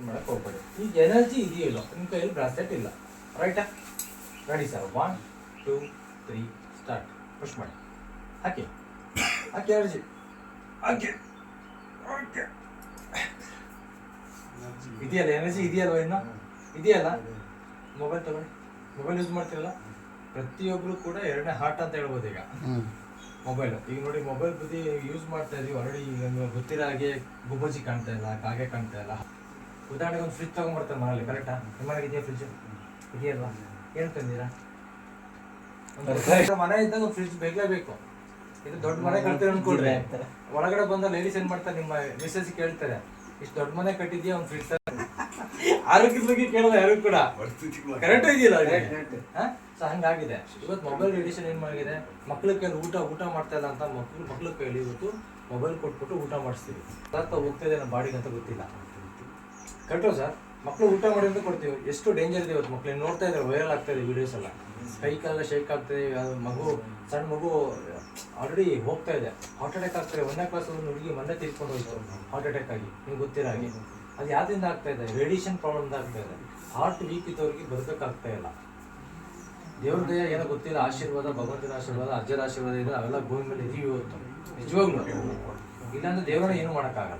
ಮಾಡಕ್ಕೆ ಹೋಗ್ಬೇಡಿ. ಈಗ ಎನರ್ಜಿ ಇದೆಯಲ್ಲ ನಿಮ್ಮ ಕೈಯಲ್ಲಿ ಬ್ರಾಸ್ಲೆಟ್ ಇಲ್ಲ, ರೈಟಾ? Ready sir, 1 2 3 start. ಪುಷ್ ಮಾಡಿ, ಹಾಕಿ ಹಾಕಿ ಎನರ್ಜಿ ಹಾಕಿ. ಓಕೆ, ಇದೆಯಲ್ಲ ಎನರ್ಜಿ ಇದೆಯಲ್ವ? ಇನ್ನು ಇದೆಯಲ್ಲ? ಮೊಬೈಲ್ ತಗೊಳ್ಳಿ. ಮೊಬೈಲ್ ಯೂಸ್ ಮಾಡ್ತೀರಲ್ಲ, ಪ್ರತಿಯೊಬ್ಬರು ಕೂಡ ಎರಡನೇ ಹಾರ್ಟ್ ಅಂತ ಹೇಳ್ಬೋದು ಈಗ ಮೊಬೈಲ್. ಈಗ ನೋಡಿ, ಮೊಬೈಲ್ ಬುದ್ಧಿ ಯೂಸ್ ಮಾಡ್ತಾ ಇದೀವಿ ಆಲ್ರೆಡಿ. ಈಗ ಗೊತ್ತಿರೋ ಹಾಗೆ ಗುಬ್ಬಜ್ಜಿ ಕಾಣ್ತಾ ಇಲ್ಲ, ಕಾಗೆ ಕಾಣ್ತಾ ಇಲ್ಲ. ಉದಾಹರಣೆಗೆ ಒಂದು ಫ್ರಿಜ್ ತಗೊಂಡ್ಬರ್ತಾರೆ ಮನೇಲಿ, ಕರೆಕ್ಟಾ? ನಿಮ್ಮ ಮನೆಗೆ ಇದೆಯಾ ಫ್ರಿಜ್? ಇದೆಯಲ್ವಾ? ಏನು ತಂದಿರಾ? ಮನೆ ಇದ್ದಾಗ ಒಂದು ಫ್ರಿಜ್ ಬೇಕೇ ಬೇಕು. ಇದು ದೊಡ್ಡ ಮನೆ ಕಟ್ತೀರ ಅನ್ಕೊಳ್ರಿ, ಒಳಗಡೆ ಬಂದ ಲೇಡೀಸ್ ಏನ್ ಮಾಡ್ತಾರೆ, ನಿಮ್ಮ ಮಿಸ್ಸಸ್ ಕೇಳ್ತಾರೆ, ಇಷ್ಟು ದೊಡ್ಡ ಮನೆ ಕಟ್ಟಿದ್ಯಾ ಒಂದು ಫ್ರಿಜ್? ಆರೋಗ್ಯದ ಬಗ್ಗೆ ಕೇಳಲ್ಲ ಯಾರು ಕೂಡ, ಕರೆಕ್ಟ್ ಇದೆಯಲ್ಲ? ಸೊ ಹಂಗಾಗಿದೆ ಇವತ್ತು. ಮೊಬೈಲ್ ಎಡಿಷನ್ ಏನ್ ಮಾಡಿದೆ, ಮಕ್ಳ ಕೈಲಿ ಊಟ ಮಾಡ್ತಾ ಇಲ್ಲ ಅಂತ ಮಕ್ಳ ಕೈಲಿ ಇವತ್ತು ಮೊಬೈಲ್ ಕೊಟ್ಬಿಟ್ಟು ಊಟ ಮಾಡಿಸ್ತೀವಿ. ಹೋಗ್ತಾ ಇದೆ ನಮ್ಮ ಬಾಡಿಗೆ ಅಂತ ಗೊತ್ತಿಲ್ಲ, ಕರೆಕ್ಟು ಸರ್? ಮಕ್ಳು ಊಟ ಮಾಡಿ ಅಂತ ಕೊಡ್ತೀವಿ. ಎಷ್ಟು ಡೇಂಜರ್ ಇದೆ ಇವತ್ತು. ಮಕ್ಳು ನೋಡ್ತಾ ಇದ್ದಾರೆ, ವೈರಲ್ ಆಗ್ತಾ ಇದೆ ವಿಡಿಯೋಸ್ ಎಲ್ಲ, ಕೈ ಕಾಲ ಶೇಕ್ ಆಗ್ತದೆ. ಮಗು, ಸಣ್ಣ ಮಗು ಆಲ್ರೆಡಿ ಹೋಗ್ತಾ ಇದೆ, ಹಾರ್ಟ್ ಅಟ್ಯಾಕ್ ಆಗ್ತಾರೆ. 1ನೇ ಕ್ಲಾಸ್ ಒಂದು ಹುಡುಗಿ ಮೊನ್ನೆ ತಿಳ್ಕೊಂಡು ಹೋಯ್ತು ಹಾರ್ಟ್ ಅಟ್ಯಾಕ್ ಆಗಿ, ನಿಮ್ಗೆ ಗೊತ್ತಿರೋ ಹಾಗೆ. ಅದು ಯಾವ್ದಿಂದ ಆಗ್ತಾ ಇದೆ? ರೇಡಿಯೇಷನ್ ಪ್ರಾಬ್ಲಮ್ ಆಗ್ತಾ ಇದೆ. ಹಾರ್ಟ್ ವೀಕ್ ಇದ್ದವ್ರಿಗೆ ಬದುಕಕ್ಕಾಗ್ತಾ ಇಲ್ಲ. ದೇವ್ರ ದಯ ಏನೋ ಗೊತ್ತಿಲ್ಲ, ಆಶೀರ್ವಾದ, ಭಗವಂತನ ಆಶೀರ್ವಾದ, ಅಜ್ಜರ ಆಶೀರ್ವಾದ ಇದೆ, ಅವೆಲ್ಲ ಭೂಮಿ ಮೇಲೆ ಇದೀವಿ ಇವತ್ತು ನಿಜವಾಗ್ಲೂ. ಇಲ್ಲಾಂದ್ರೆ ದೇವರನ್ನ ಏನು ಮಾಡೋಕ್ಕಾಗಲ್ಲ.